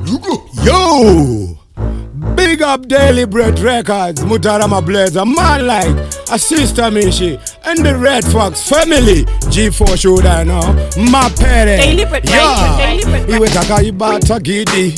Yo! Big up Daily Bread Records, Mutarama Blades, a man like a sister Mishi, and the Red Fox family. G4 shoulder now, my parents. Daily Bread Records, Daily Bread Records. Iwe taka ibata gidi,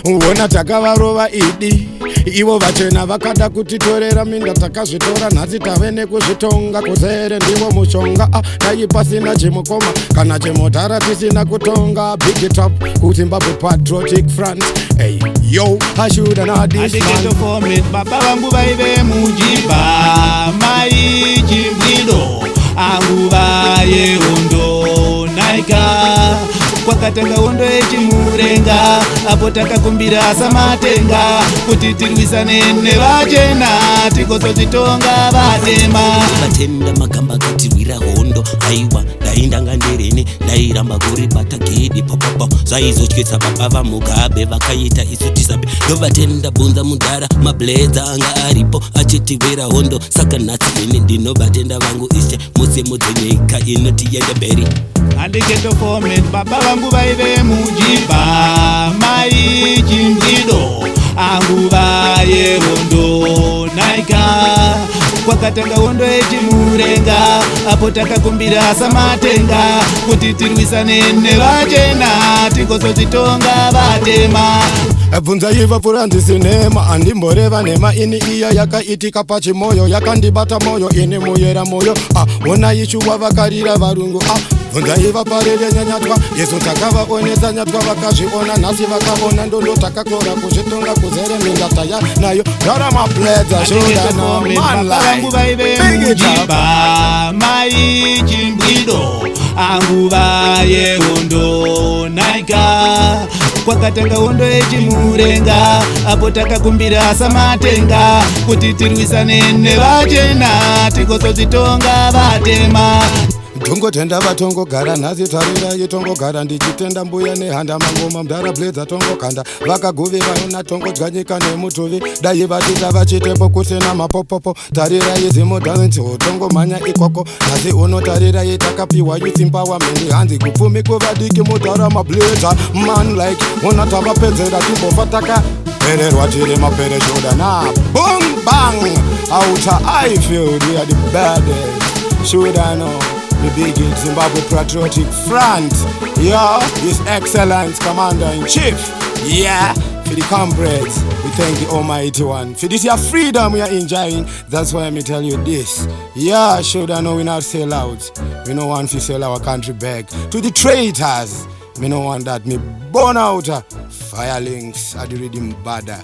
uona taka varova idi. Ivo vachena vakada kutitorera minda takazvitora nhasi tave nekuzvitonga kuzere ndiwo mushonga dai pasina chimukoma kana chimotara tisina kutonga big top kuti Zimbabwe Patriotic Front. Hey yo, I should not this man. Baba vangu vaive mujiba mai chimbido angu vaye hondo naika kwakatanga hondo yechimurenga apo takakumbira samatenga kuti tirwisane nevachena tikozotitonga vatema vatenda magamba katirwira hondo aiwa ndaindanga ndereni ndairamba kuribata gedi popopo zvaizotyisa baba vamugabe vakaita isu tisabe ndovatenda bunza mudhara mabledza anga aripo achitirwira hondo saka nhasi ini ndinovatenda vangu ishe muse mudzenyika inotiyenda mberi handiketofomet baba vangu vaive mujiba mai chimbido angu vaye hondo naika kwakatanga hondo yechimurenga apo takakumbira samatenga kuti tirwisane nevachena tikozotitonga vatema bvunza iva pfuura ndisinema andimboreva nhema ini iya yakaitika pachimoyo yakandibata moyo ini muyera moyo ona ichuwa vakarira varungu bvunza iva parere nyanyatwa yesu takavaonesa nyatwa vakazviona nhasi vakaona ndondo takakora kuzvitonga kuzere minda taya nayo Mutarama Blades shodana vangu vaive mujiba mai chimbido angu vaye hondo naika kwakatanga hondo yechimurenga apo takakumbira samatenga kuti tirwisane nevachena tikozotitonga vatema tongotenda vatongogara nhasi tarira yetongogara ndichitenda mbuya nehanda mangoma Mutarama Blades tongokanda vakaguvi vaona tongodzwanyika nemutuvi dai vatita vachitembo kusina mapopopo tarira yezimodhanziwo tongomhanya ikoko nhasi unotarira yetakapiwa yusimbawa mhindi hanzi kupfumi kuvadiki Mutarama Blades man like ona tavapedzera timbofa takapererwa tiri mapere shodana boom bang outer I feel we are the baddest shodano. The big Zimbabwe Patriotic Front. Yeah, His Excellence Commander-in-Chief. Yeah, for the comrades, we thank the Almighty One. For this your freedom we are enjoying, that's why I tell you this. Yeah, should I know we not sell out. We don't want to sell our country back to the traitors. We don't want that. Me burn out firelings at the rhythm bada.